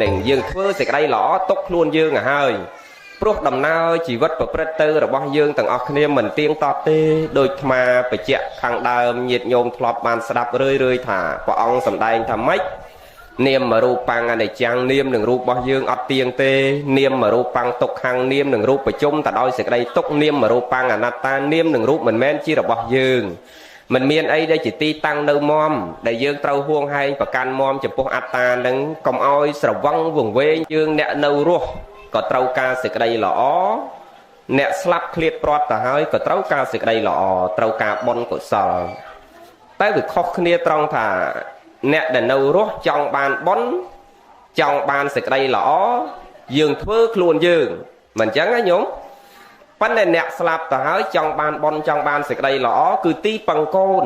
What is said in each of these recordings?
នឹងយើងធ្វើសេចក្តីល្អទុកខ្លួនយើងឲ្យហើយព្រោះដំណើរជីវិតប្រព្រឹត្តទៅរបស់យើងទាំងអស់គ្នាមិនទៀងទាត់ទេដូចអាត្មាបញ្ជាក់ខាងដើមញាតិញោមធ្លាប់បានស្ដាប់រឿយៗថាព្រះអង្គសម្ដែងថាម៉េចនាមរូបាំងអនិច្ចំនាមនឹងរូបរបស់យើងអត់ទៀងទេនាមរូបាំងទុក្ខំនាមនឹងរូបប្រជុំតែដោយសេចក្តីទុក្ខនាមរូបាំងអនត្តានាមនឹងរូបមិនមែនជារបស់យើងមិនមានអីដែលជាទីតាំងនៅមមដែលយើងត្រូវហួងហែងប្រកាន់មមចំពោះអត្តានឹងកុំឲ្យស្រវឹងវង្វេងយើងអ្នកនៅរស់ក៏ត្រូវការសេចក្តីល្អអ្នកស្លាប់ឃ្លាតព្រាត់ទៅហើយក៏ត្រូវការសេចក្តីល្អត្រូវការបុណ្យកុសលតែវាខុសគ្នាត្រង់ថាអ្នកដែលនៅរស់ចង់បានបុណ្យចង់បានសេចក្តីល្អយើងធ្វើខ្លួនយើងមិនអញ្ចឹងណាញោមប៉ុន្តែអ្នកស្លាប់ទៅហើយចង់បានបុណ្យចង់បានសេចក្តីល្អគឺទីពឹងកូន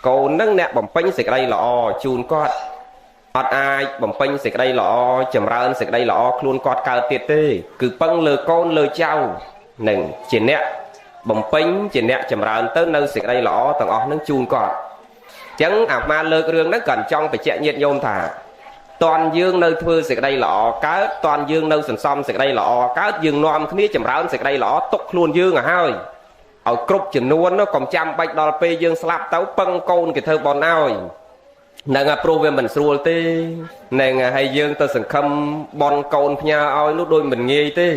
កូននឹងអ្នកបំពេញសេចក្តីល្អជូនគាត់អត់អាចបំពេញសេចក្តីល្អចម្រើនសេចក្តីល្អខ្លួនគាត់កើតទៀតទេគឺពឹងលើកូនលើចៅនឹងជាអ្នកបំពេញជាអ្នកចម្រើនទៅនៅសេចក្តីល្អទាំងអស់នឹងជូនគាត់អញ្ចឹងអាត្មាលើករឿងហ្នឹងក៏ចង់បញ្ជាក់ញាតិញោមថាតន់យើងនៅធ្វើសេចក្តីល្អកើតតន់យើងនៅសន្សំសេចក្តីល្អកើតយើងនាំគ្នាចម្រើនសេចក្តីល្អទុកខ្លួនយើងឲ្យហើយឲ្យគ្រប់ចំនួននោះកុំចាំបាច់ដល់ពេលយើងស្លាប់ទៅពឹងកូនគេធ្វើបន់ឲ្យនឹងព្រោះវាមិនស្រួលទេនឹងឲ្យយើងទៅសង្ឃឹមបន់កូនផ្ញើឲ្យនោះដូចមិនងាយទេ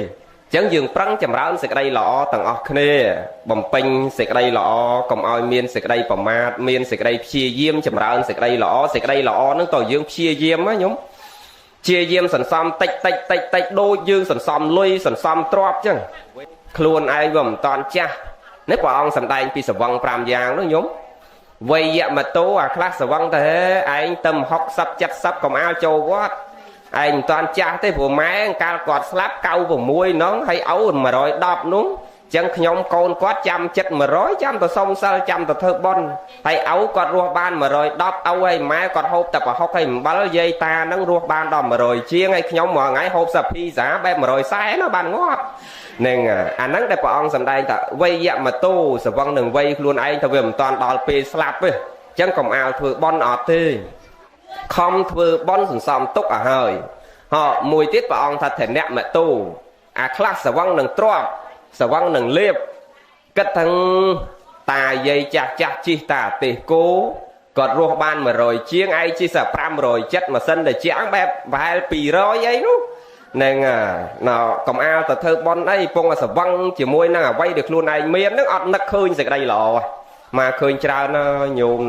អញ្ចឹងយើងប្រឹងចម្រើនសេចក្តីល្អទាំងអស់គ្នាបំពេញសេចក្តីល្អកុំឲ្យមានសេចក្តីប្រមាទមានសេចក្តីព្យាយាមចម្រើនសេចក្តីល្អសេចក្តីល្អហ្នឹងតើយើងព្យាយាមណាញោមព្យាយាមសន្សំតិចដូចយើងសន្សំលុយសន្សំទ្រព្យអញ្ចឹងខ្លួនឯងវាមិនតាន់ចាស់នេះព្រះអង្គសម្ដែងពីសវឹង5យ៉ាងនោះញោមវ័យយមតោអាខ្លះសវឹងទៅឯងទៅ60 70កំអាលចូលវត្តឯងមិនតាន់ចាស់ទេព្រោះម៉ែកាលគាត់ស្លាប់96នោះហើយឪ110នោះអញ្ចឹងខ្ញុំកូនគាត់ចាំចិត្ត100ចាំទៅសុំសិលចាំទៅធ្វើបុណ្យហើយឪគាត់រស់បាន110ឪហើយម៉ែគាត់ហូបតែប្រហុកហើយអំបិលយាយតានឹងរស់បានដល់100ជាងហើយខ្ញុំមួយថ្ងៃហូបសាភីសាបែប140ណាបានងាប់នឹងអាហ្នឹងដែលព្រះអង្គសម្ដែងថាវ័យយមតោសវឹងនឹងវ័យខ្លួនឯងទៅវាមិនតាន់ដល់ពេលស្លាប់ទេអញ្ចឹងកុំអាលធ្វើបុណ្យអត់ទេខំធ្វើបុណ្យសន្សំទុកឲ្យហើយមួយទៀតព្រះអង្គថាធនៈមតោអាខ្លះសវឹងនឹងទ្របសវឹងនឹងលៀបគិតទាំងតាយាយចាស់ជិះតាទេសគោគាត់រស់បាន100ជាងឯងជិះតែ570ម៉ាស៊ីនតែជាងបែបប្រហែល200អីនោះនឹងកំអាលទៅធ្វើបុណ្យអីពងសវឹងជាមួយនឹងអ្វីដែលខ្លួនឯងមាននឹងអត់នឹកឃើញសេចក្តីល្អមកឃើញច្រើនញោម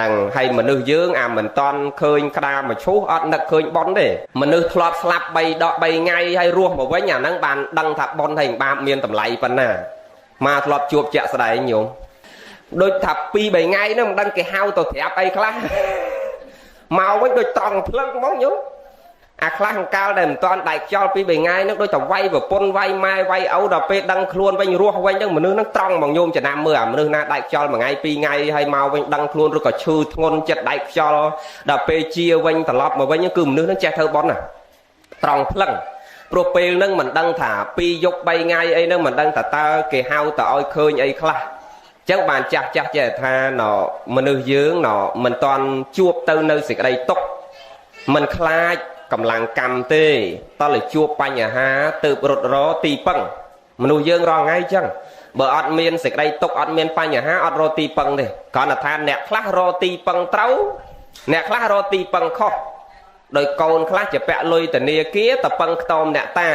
នឹងហើយមនុស្សយើងអាមិនតន់ឃើញក្តារមឈូសអត់នឹកឃើញបុណ្យទេមនុស្សធ្លាប់ស្លាប់3 ថ្ងៃហើយរស់មកវិញអាហ្នឹងបានដឹងថាបុណ្យហើយបាបមានតម្លៃប៉ុណ្ណាមកធ្លាប់ជួបជាក់ស្ដែងញោមដូចថា2 3ថ្ងៃហ្នឹងមិនដឹងគេហៅទៅប្រាប់អីខ្លះមកវិញដូចត្រង់ភ្លឹងហ្មងញោមអាខ្លះអង្កាលដែលមិនតាន់ដាច់ខ្យល់2 3ថ្ងៃហ្នឹងដូចតែវាយប្រពន្ធវាយម៉ែវាយឪដល់ពេលដឹងខ្លួនវិញរស់វិញហ្នឹងមនុស្សហ្នឹងត្រង់ហ្មងញោមចំណាំមើលអាមនុស្សណាដាច់ខ្យល់1ថ្ងៃ2ថ្ងៃហើយមកវិញដឹងខ្លួនឬក៏ឈឺធ្ងន់ចិត្តដាច់ខ្យល់ដល់ពេលជាវិញត្រឡប់មកវិញគឺមនុស្សហ្នឹងចេះធ្វើបន់ណាត្រង់ភ្លឹងព្រោះពេលហ្នឹងមិនដឹងថា2 យប់ 3ថ្ងៃអីហ្នឹងមិនដឹងថាតើគេហៅទៅឲ្យឃើញអីខ្លះអញ្ចឹងបានចាស់ចេះថាមនុស្សយើងមិនតាន់ជួបទៅនៅសេចក្តីទុក្ខមិនខ្លាចកម្លាំងកម្មទេតើជួបបញ្ហាទើបរត់រទីពឹងមនុស្សយើងរងថ្ងៃអញ្ចឹងបើអត់មានសេចក្តីទុក្ខអត់មានបញ្ហាអត់រកទីពឹងទេគ្រាន់តែថាអ្នកខ្លះរកទីពឹងត្រូវអ្នកខ្លះរកទីពឹងខុសដោយកូនខ្លះជាពាក់លុយធនាគារតែពឹងខ្ទមអ្នកតា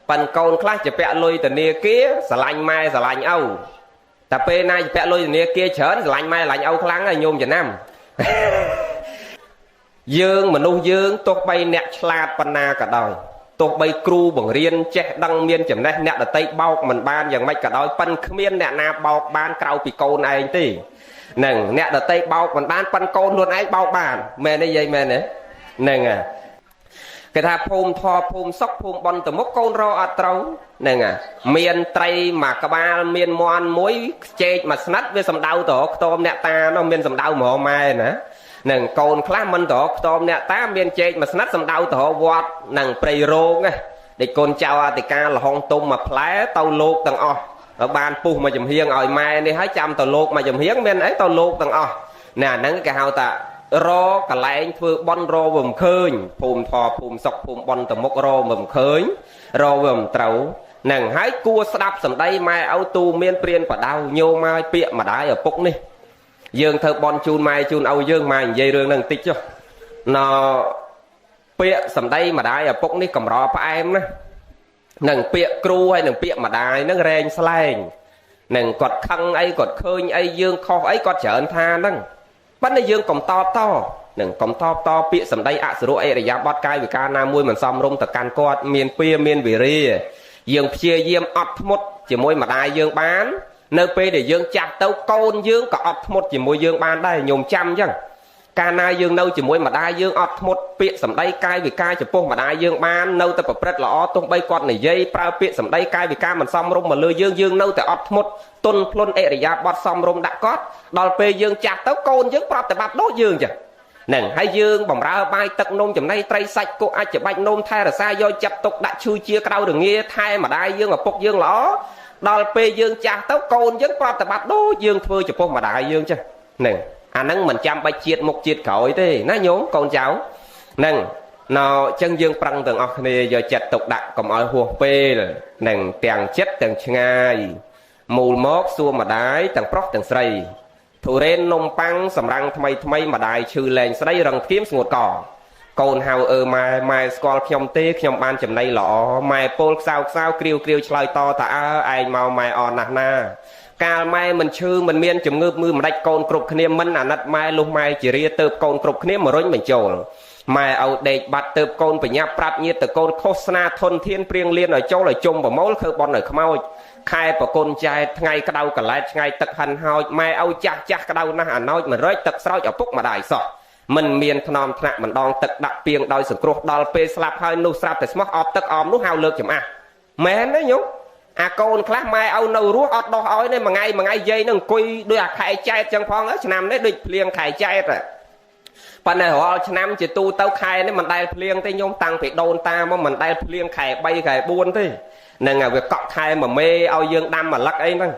ប៉ិនកូនខ្លះជាពាក់លុយធនាគារស្រឡាញ់ម៉ែស្រឡាញ់ឪតែពេលណាជាពាក់លុយធនាគារច្រើនស្រឡាញ់ម៉ែស្រឡាញ់ឪខ្លាំងហើយញោមចំណាំយើងមនុស្សយើងទោះបីអ្នកឆ្លាតប៉ុណ្ណាក៏ដោយទោះបីគ្រូបង្រៀនចេះដឹងមានចំណេះអ្នកដតីបោកមិនបានយ៉ាងម៉េចក៏ដោយប៉ិនគ្មានអ្នកណាបោកបានក្រៅពីកូនឯងទេហ្នឹងអ្នកដតីបោកមិនបានប៉ិនកូនខ្លួនឯងបោកបានមែនទេយាយមែនទេហ្នឹងគេថាភូមិធរភូមិសុខភូមិបន់ទៅមុខកូនរអត់ត្រូវហ្នឹងមានត្រីមួយក្បាលមានមន់មួយខ្ជែកមួយស្និតវាសំដៅទៅខ្ទមអ្នកតានោះមានសំដៅហ្មងម៉ែណានឹងកូនខ្លះមិនទៅខ្ទមអ្នកតាមានចេកមួយស្និតសំដៅទៅវត្តនឹងព្រៃរោងណាដែលកូនចៅអធិការលហុងទុំមួយផ្លែទៅលោកទាំងអស់បានពុះមកចំហៀងឲ្យម៉ែនេះហើយចាំទៅលោកមកចំហៀងមានអីទៅលោកទាំងអស់ណាហ្នឹងគេហៅថា រកលែងធ្វើបន់រវាមិនឃើញភូមិធរភូមិសុកភូមិបន់តមុករមិនឃើញរវាមិនត្រូវនឹងហើយគួស្ដាប់សម្ដីម៉ែឪទូមានព្រានបដៅញោមមកពាក្យម្ដាយឪពុកនេះយើងធ្វើបន់ជូនម៉ែជូនឪយើងម៉ែនិយាយរឿងហ្នឹងបន្តិចចុះណពាក្យសម្ដីម្ដាយឪពុកនេះកំរផ្អែមណានឹងពាក្យគ្រូហើយនឹងពាក្យម្ដាយហ្នឹងរែងស្លែងនឹងគាត់ខឹងអីគាត់ឃើញអីយើងខុសអីគាត់ច្រើនថាហ្នឹងប៉ុន្តែយើងកុំតបតនឹងកុំតបតពាក្យសម្ដីអសុរអិរិយាបថកាយវិការណាមួយមិនសមរម្យទៅកាន់គាត់មានពៀមានវិរិយយើងព្យាយាមអត់ធ្មត់ជាមួយម្ដាយយើងបាននៅពេលដែលយើងចាស់ទៅកូនយើងក៏អត់ធ្មត់ជាមួយយើងបានដែរញោមចាំអញ្ចឹងកាលណាយើងនៅជាមួយម្ដាយយើងអត់ធ្មត់ពាក្យសម្ដីកាយវិការចំពោះម្ដាយយើងបាននៅតែប្រព្រឹត្តល្អទោះបីគាត់និយាយប្រើពាក្យសម្ដីកាយវិការមិនសមរម្យមកលើយើងនៅតែអត់ធ្មត់ទុនភ្លុនអិរិយាបថសមរម្យដាក់គាត់ដល់ពេលយើងចាស់ទៅកូនយើងប្រាប់តែបាត់ដូចយើងចឹងហ្នឹងហើយយើងបំរើបាយទឹកនំចំណីត្រីសាច់គោអាចច្បាច់នំថែរក្សាយកចិត្តទុកដាក់ឈឺជាក្រៅរងាថែម្ដាយយើងឪពុកយើងល្អដល់ពេលយើងចាស់ទៅកូនយើងប្រាប់តែបាត់ដូចយើងធ្វើចំពោះម្ដាយយើងចឹងហ្នឹងអាហ្នឹងមិនចាំបាច់ជាតិមុខជាតិក្រោយទេណាញោមកូនចៅហ្នឹងណ៎អញ្ចឹងយើងប្រឹងទាំងអស់គ្នាយកចិត្តទុកដាក់កុំឲ្យហួសពេលហ្នឹងទាំងចិត្តទាំងឆ្ងាយមូលមកសួរម្ដាយទាំងប្រុសទាំងស្រីទុរេននំប៉័ងសម្រាំងថ្មីម្ដាយឈឺលែងស្ដីរឹងធៀមស្ងួតកកូនហៅម៉ែស្គាល់ខ្ញុំទេខ្ញុំបានចំណៃល្អម៉ែពោលខ្សៅគ្រាវឆ្លើយតតាឯងមកម៉ែអរណាស់ណាកាលម៉ែមិនឈឺមិនមានជំងឺមើលម្ដេចកូនគ្រប់គ្នាមិនអាណិតម៉ែលុះម៉ែជារាទៅកូនគ្រប់គ្នាមករុញបញ្ចូលម៉ែឲ្យដេកបាត់ទៅកូនបញ្ញាប្រាប់ញាតិទៅកូនខុសស្នាធនធានព្រៀងលៀនឲ្យចូលឲ្យជុំប្រមូលធ្វើបន់ឲ្យខ្មោចខែប្រគុណចែកថ្ងៃក្តៅកលែតឆ្ងាយទឹកហិនហោចម៉ែឲ្យចាស់ក្តៅណាស់អាណោចមិនរើចទឹកស្រោចឪពុកម្ដាយសោះមិនមានថ្នមថ្នាក់មិនដងទឹកដាក់ពីងដោយសង្គ្រោះដល់ពេលស្លាប់ហើយនោះស្រាប់តែស្មោះអត់ទឹកអមនោះហៅលើកចំអាស់មែនទេញោមអាកូនខ្លះម៉ែឲ្យនៅរស់អត់ដោះឲ្យទេមួយថ្ងៃយាយនឹងអង្គុយដូចអាខែចែកចឹងផងឆ្នាំនេះដូចភ្លៀងខែចែកប៉ុន្តែរាល់ឆ្នាំជាទូទៅខែនេះមិនដែលភ្លៀងទេញោមតាំងពីដូនតាមកមិនដែលភ្លៀងខែ3ខែ4ទេនឹងវាកក់ខែ1មេឲ្យយើងដាំម្លឹកអីហ្នឹង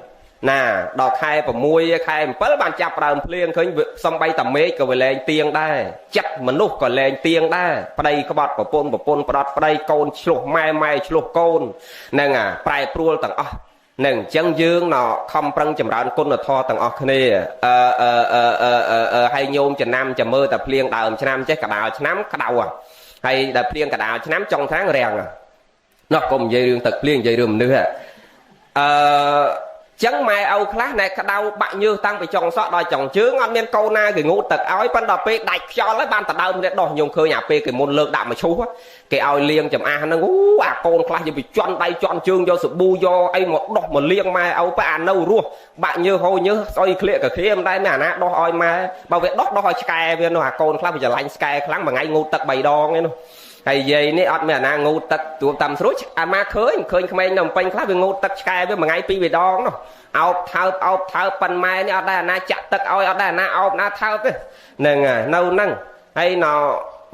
ណាដល់ខែ6ខែ7បានចាប់ដើមភ្លៀងឃើញសំបីតាមេឃក៏វាលែងទៀងដែរចិត្តមនុស្សក៏លែងទៀងដែរប្តីក្បត់ប្រពន្ធផ្ដត់ប្តីកូនឆ្លោះម៉ែឆ្លោះកូនហ្នឹងប្រែប្រួលទាំងអស់នឹងអញ្ចឹងយើងខំប្រឹងចម្រើនគុណធម៌ទាំងអស់គ្នាហើយញោមចំណាំចាំមើលតែភ្លៀងដើមឆ្នាំចេះកដាលឆ្នាំក្តៅហើយដល់ភ្លៀងកដាលឆ្នាំចុងthángរាំងនោះកុំនិយាយរឿងទឹកភ្លៀងនិយាយរឿងមនុស្សចឹងម៉ែឪខ្លះណែក្តៅបាក់ញើសតាំងពីចុងសក់ដល់ចុងជើងអត់មានកូនណាគេងូតទឹកឲ្យប៉ុន្តែពេលដាច់ខ្យល់ហើយបានតដើមនេះដោះញោមឃើញអាពេលគេមុនលើកដាក់មកឈូសគេឲ្យលាងចំអាស់ហ្នឹងអាកូនខ្លះយកពីជន់ដៃជន់ជើងយកសាប៊ូយកអីមកដោះមកលាងម៉ែឪប៉អានៅរស់បាក់ញើសហូរញើសស្អុយក្លៀកក្រៀមដែរមានអាណាដោះឲ្យម៉ែបើវាដោះឲ្យឆ្កែវានោះអាកូនខ្លះវាច្រឡាញ់ឆ្កែខ្លាំងមួយថ្ងៃងូតទឹក3ដងឯនោះហើយយាយនេះអត់មានអាណាងូតទឹកទួតាមស្រួចអាម៉ាឃើញក្មេងនៅភ្នំពេញខ្លះវាងូតទឹកឆ្កែវាមួយថ្ងៃ2ដងនោះអោបថើបប៉ិនម៉ែនេះអត់ដែរអាណាចាក់ទឹកឲ្យអត់ដែរអាណាអោបណាថើបទេហ្នឹងហើយនៅហ្នឹងហើយ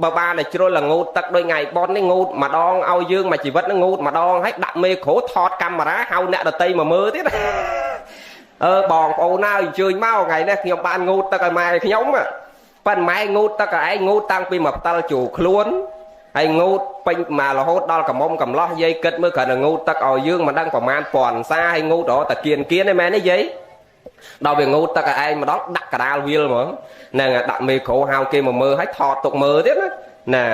បើបានតែជ្រុលងូតទឹកដូចថ្ងៃបននេះងូតម្ដងឲ្យយើងមួយជីវិតហ្នឹងងូតម្ដងហើយដាក់មេក្រូថតកាមេរ៉ាហៅអ្នកដតីមកមើលទៀតបងប្អូនណាអញ្ជើញមកថ្ងៃនេះខ្ញុំបានងូតទឹកឲ្យម៉ែខ្ញុំប៉ិនម៉ែងូតទឹកឲ្យឯងងូតតាំងពីមកផ្ដាល់ជួខ្លួនហើយងូតពេញមករហូតដល់កមុំកំឡោះយាយគិតមើលគ្រាន់តែងូតទឹកឲ្យយើងមិនដឹងប្រមាណពាន់សាហើយងូតរហូតតែគៀនទេមែនទេយាយដល់វាងូតទឹកឲ្យឯងម្ដងដាក់កដាលវាលហ្មងហ្នឹងដាក់មេក្រូហៅគេមកមើលហើយថតទុកមើលទៀតណា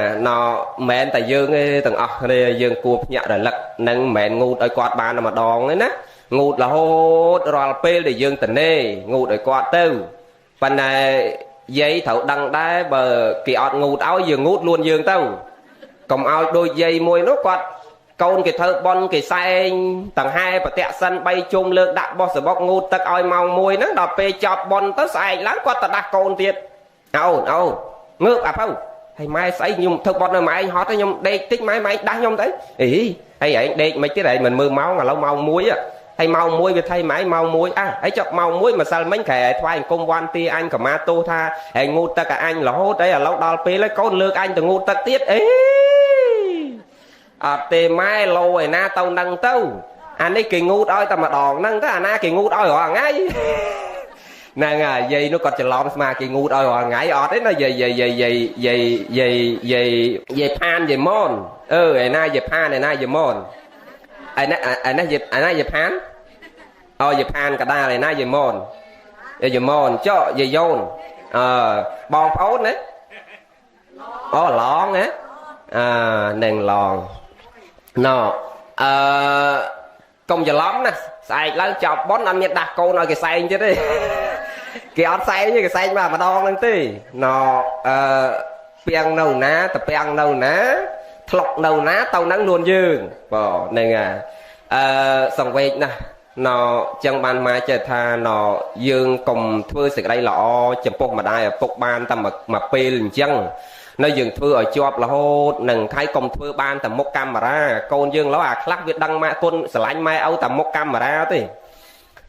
មែនតែយើងទេទាំងអស់គ្នាយើងគួរភ្ញាក់រលឹកនឹងមិនមែនងូតឲ្យគាត់បានតែម្ដងទេណាងូតរហូតរាល់ពេលដែលយើងទៅនេងូតឲ្យគាត់ទៅប៉ុន្តែយាយត្រូវដឹងដែរបើគេអត់ងូតឲ្យយើងងូតខ្លួនយើងទៅកុំឲ្យដូចយាយមួយនោះគាត់កូនគេធ្វើបន់គេសែងតង្ហែប្រតិសិន3ជុំលើកដាក់បោះសបុកងូតទឹកឲ្យម៉ោង1ហ្នឹងដល់ពេលចប់បន់ទៅស្អែកឡើងគាត់ទៅដាស់កូនទៀតអូនងើបអាផៅហើយម៉ែស្អីខ្ញុំធ្វើបន់នៅម៉ែឯងហត់ខ្ញុំដេកតិចម៉ែដាស់ខ្ញុំទៅអីហើយឯងដេកមិនទៀតឯងមិនមើលម៉ោងឥឡូវម៉ោង1ហើយម៉ោង1វាថៃម៉ែម៉ោង1ហើយចុះម៉ោង1ម្សិលមិញក្រែថ្វាយអង្គមវ៉ាន់ទីអញក៏មកទោសថាឯងងូតទឹកឲ្យអញរហូតឥឡូវដល់ពេលហើយកូនលើកអញទៅងូតទឹកទៀតអត់ទេម៉ែលោឯណាទៅនឹងទៅអានេះគេងូតឲ្យតែម្ដងហ្នឹងទៅអាណាគេងូតឲ្យរាល់ថ្ងៃ nàng à dây nó còn chờ lom mà kỳ ngu đôi họ ngái ọt đấy nó dây pan dây môn ai na dây pan ai na dây môn ai na dây pan dây pan cả đa này na dây môn cho dây dôn bong phốt đấy lon á nàng lon nó công giờ lắm nè xài lớn chọc bón anh đặt cô nói cái xay chứ đi cái ọt xay như cái xay mà đo lên tí nó piang nâu ná tập piang nâu ná thọc nâu ná tao nắng luôn dương bỏ này xong về nè nó chẳng ban mai chờ tha nó dương cùng thưa sự đây lọ chấm phục mà đai phục ban tầm mà pê lên chân nó dừng thưa ở chọp là hô nâng khai công thưa ban tầm một camera con dương nó khắc việt đăng mẹ con sờ lánh mai âu tầm một camera thì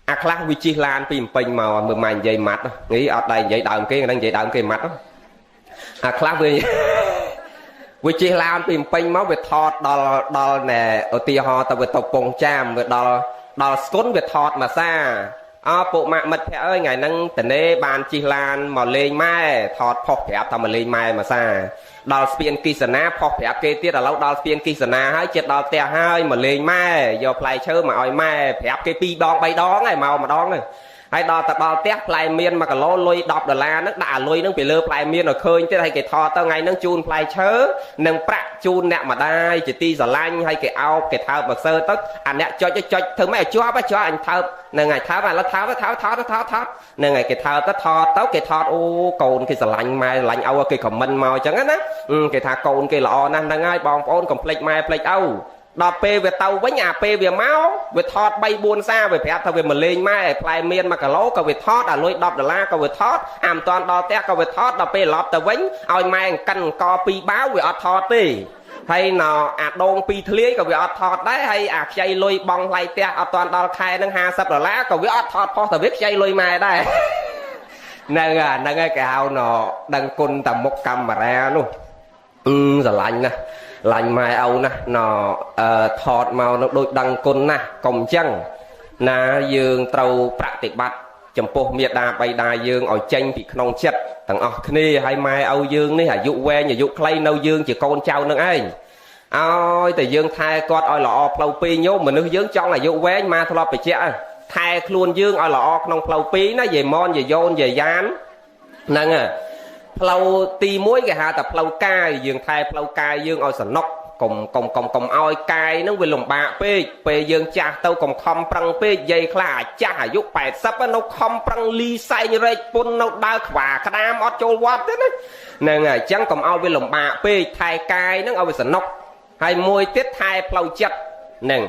khắc vi chi lan pin pin màu mờ màn dày mặt nghĩ ở đây dậy đờm kia đang dậy đờm kia mặt đó khắc vi chi lan pin pin máu việt thọt đo nè ở tia ho tao việt tộc bồng cham việt đo skốn việt thọt mà xa bộ mạng mật thẻ ơi ngày nâng tình đế bàn chi lan mà lên mai thọt phọc phẹp thầm mà lên mai mà xa đo spiên kỳ sân á phọc phẹp kê tiết là lâu đo spiên kỳ sân á hơi chết đo tè hơi mà lên mai do play chơi mà oi mai phẹp kê pi đón bay đó ngày màu mà đón này hay đo tập đo tét play miên mà cả lô lôi đọc đờ la nước đà lôi nước bị lơ play miên rồi khơi thế hay cái thọ tao ngày nâng chun play chớ nâng prạ chun nè mà đai chỉ ti giờ lanh hay cái ao cái thao mà sơ tất anh nè cho thử mẹ cho anh thao nè ngày tháo mà nó tháo nè ngày cái thao tất thọ tao cái thọ cồn cái giờ lanh mai lanh ao cái cầm mình màu chẳng á cái thà cồn cái lọ nè đang ngay bong ôn còn play mai play ao đọt pê về tàu với nhà pê về máu về thọt bay buôn xa về phép thao về mình lên mai play miên mà cả lố cả về thọt lôi đọt là cả về thọt am toàn đọt té cả về thọt đọt pê lọt tàu vĩnh oi mai canh co pi báo về thọt đi hay nó đôn pi thliê cả về thọt đấy hay chay lôi bong lay té toàn đọt khai nâng ha sập lá cả về thọt phò tàu viết chay lôi mai đây nâng cái ao nó đang côn tầm một cam mà ra luôn giờ lạnh nè lạnh mai âu nè nó thọt màu nó đôi đằng côn nè còng chân na dương trâu prạ tiệp bát chấm po miệt đà bay đà dương ở tranh bị nông chất thằng kia hay mai âu dương này hả dụ que nhà dụ clay nâu dương chỉ con trâu nữa anh ôi từ dương thai con oi lọ plau pi nhốt mà nước dương trong là dụ que mà thôi bị chết thai luôn dương oi lọ nông plau pi nó về mon về dôn về dán nâng plau ti muối cái hà tập plau cay dương thai plau cay dương oi sần nóc cùng oi cay nó về lồng bạc pe dương cha tao cùng khom prăng pe dây khla cha dục 80nó khom prăng ly say như vậy pun nó đau khỏa kham ót chôn quát thế này nè chẳng cùng oi về lồng bạc pe thai cay nó oi về sần nóc hay môi tiết thai plau chặt nè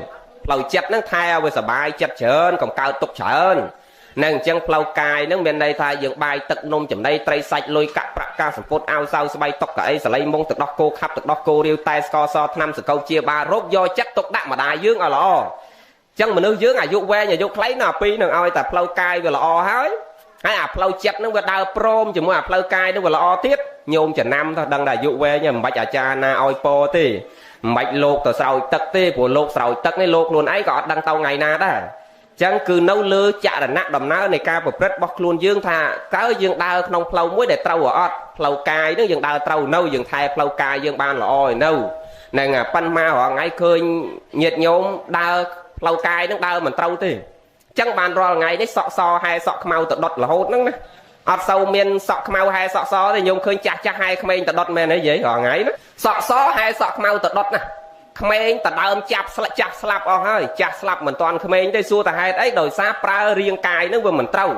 plau chặt nó thai về sờ bài chặt chơn cùng cao tục chơn nàng chẳng plau cài nâng bên đây thay dựng bài tật nôm chấm đây tray sạch lôi cặp bạc ca sầm phốt ao sau bay tóc cả ấy sờ lấy mông tật đốc cô khắp tật đốc cô riêu tay sco so năm sờ câu chia ba rốt do chắc tục đạm mà đại dương ở lò chẳng mà nước dương dụ que nhà dụ lấy nào pi nàng oi tập plau cài về lò hái hay plau chặt nó về đào prom chỉ mua plau cài nó về lò tiếp nhôm chả năm thôi đang đại dụ que nhầm bạch cha na oi po ti bạch lột tờ sầu tật ti của lột sầu tật này lột luôn ấy gọt đang tàu ngày na đó chẳng cứ nấu lơ chạ là nát đầm ná này ca bật rất bóc luôn dương thà cáo dương đau không plau muối để trâu ở plau cài nó dương đau trâu nâu dương thay plau cài dương ban là oi nâu này ngà pan ma họ ngay khơi nhiệt nhôm đau plau cài nó đau mình trâu thì chẳng ban rồi ngày đấy sọ hai sọ màu tự đọt là hốt nè ở sau miền sọ màu hai sọ thì nhôm khơi chặt hai khmei tự đọt men ấy vậy họ ngày đó sọ hai sọ màu tự đọt nè khmei ta đơm chặt slap ở hơi chặt slap mình toàn khmei đây xua ta hai đấy đổi xa pra riêng cài nó vừa mình trâu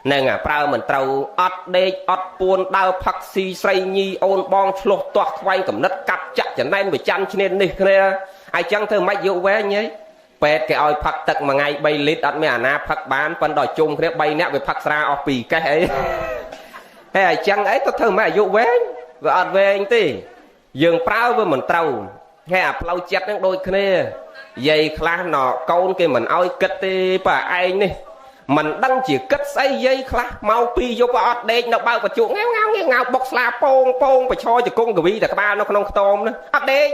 nè ngà pra mình trâu ọt đê ọt buôn đau phật si say nhi ôn bong lột toạc quay cầm nứt cặp chặt chẳng nên bị chăn cho nên đi nè ai chẳng thơ máy dụ vé nhé pet cái oi phật tật mà ngày bay lít ọt mẹ na phật bán phân đòi chung cái bay nè về phật ra ở pì cái ấy hay ai chẳng ấy tôi thơ máy dụ vé và ọt về anh tí dường pra với mình trâu hay plau chặt nó đôi kia dây khla nọ câu kia mình oi cất đi bà ai nè mình đang chỉ cất xây dây khla mau pi vô bọt đây nó bao cả chuột ngáo bọc la pong và cho con gửi là các ba nó không tôm nữa ắt đến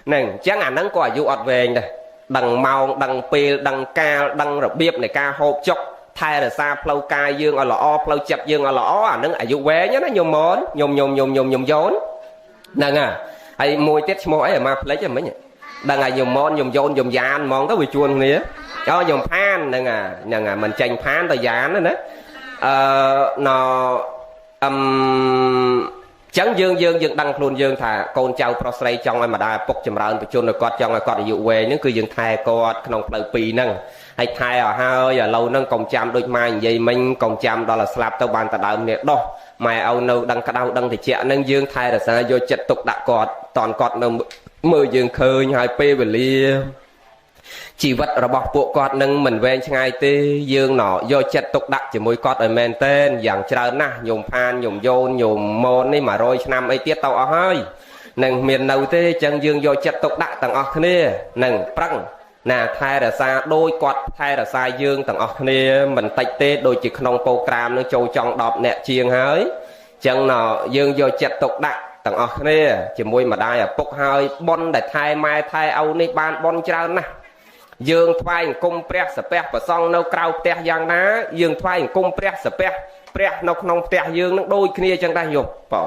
nè chẳng nắng có dụ ọt về này đằng màu đằng pi đằng ca đằng rập biếp này ca hộp chọc ថែរក្សាផ្លូវកាយយើងឲ្យល្អផ្លូវចិត្តយើងឲ្យល្អអានឹងអាយុវែងណាញោមម៉នញោមយោនហ្នឹងហើយមួយទៀតឈ្មោះអីអាម៉ាផ្លេចហ្នឹងមិញដឹងហើយញោមម៉នញោមយោនញោមយ៉ានហ្មងទៅវាជួនគ្នាអូញោមផានហ្នឹងមិនចាញ់ផានទៅយ៉ានណាណចឹងយើងដឹងខ្លួនយើងថាកូនចៅប្រុសស្រីចង់ឲ្យម្ដាយឪពុកចម្រើនបញ្ជនឲ្យគាត់ចង់ឲ្យគាត់អាយុវែងហ្នឹងគឺយើងថែគាត់ក្នុងផ្លូវពីរហ្នឹងហើយថែឲ្យហើយឥឡូវហ្នឹងកុំចាំដូចម៉ែនិយាយមិញកុំចាំដល់ឲ្យស្លាប់ទៅបានតដើមនេះដោះម៉ែឲ្យនៅដឹងក្តៅដឹងតិចហ្នឹងយើងថែរក្សាយកចិត្តទុកដាក់គាត់តនគាត់នៅមើលយើងឃើញហើយពេលវេលាជីវិតរបស់ពួកគាត់នឹងមិនវែងឆ្ងាយទេយើងយកចិត្តទុកដាក់ជាមួយគាត់ឲ្យមែនតែនយ៉ាងច្រើនណាស់ញោមផានញោមយោនញោមម៉ននេះ100ឆ្នាំអីទៀតទៅអស់ហើយនឹងមាននៅទេអញ្ចឹងយើងយកចិត្តទុកដាក់ទាំងអស់គ្នានឹងប្រឹងណាថែរក្សាដោយគាត់ថែរក្សាយើងទាំងអស់គ្នាមិនតិចទេដូចជាក្នុងប្រូក្រាមនឹងចូលចង់10អ្នកជាងហើយអញ្ចឹងយើងយកចិត្តទុកដាក់ទាំងអស់គ្នាជាមួយម្ដាយឪពុកហើយប៉ុនដែលថែម៉ែថែឪនេះបានប៉ុនច្រើនណាស់យើងថ្វាយអង្គមព្រះសាពះប្រសង់នៅក្រៅផ្ទះយ៉ាងណាយើងថ្វាយអង្គមព្រះសាពះព្រះនៅក្នុងផ្ទះយើងនឹងដូចគ្នាចឹងដែរយប់បង